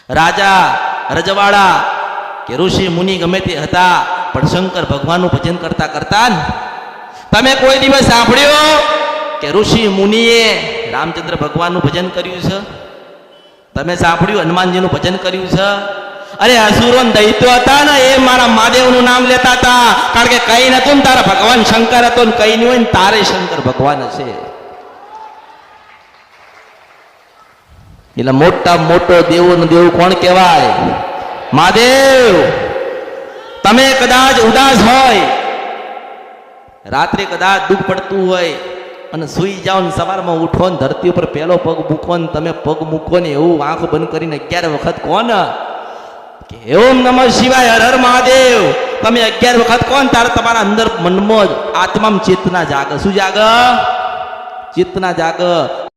રાજા રજવાડા કે ઋષિ મુનિ ગમે તે હતા, પણ શંકર ભગવાનનું ભજન કરતા કરતા ને તમે કોઈ દિવસ સાંભળ્યો કે ઋષિ મુનિએ રામચંદ્ર ભગવાનનું ભજન કર્યું છે? તમે સાંભળ્યું હનુમાનજીનું ભજન કર્યું છે? અરે અસુરો દૈત્યો હતા ને એ મારા મહાદેવનું નામ લેતા હતા, કારણ કે કઈ નતું ને તારા ભગવાન શંકર હતો ને કઈ નહીં હોય ને તારે શંકર ભગવાન હશે. એટલે મોટા મોટો દેવો નો દેવ કોણ કહેવાય? મહાદેવ. તમે કદાચ ઉદાસ હોય, રાત્રે કદાચ દુઃખ પડતું હોય અને સુઈ જાઓ ને સવારમાં ઉઠો ને ધરતી ઉપર પહેલો પગ મૂકો ને તમે પગ મૂકો ને એવું આંખ બંધ કરીને 11 વખત કોણ કે ઓમ નમઃ શિવાય, હર હર મહાદેવ તમે 11 વખત કોણ, તારે તમારા અંદર મનમાં આત્મામાં ચેતના જાગે. શું જાગે? ચેતના જાગે.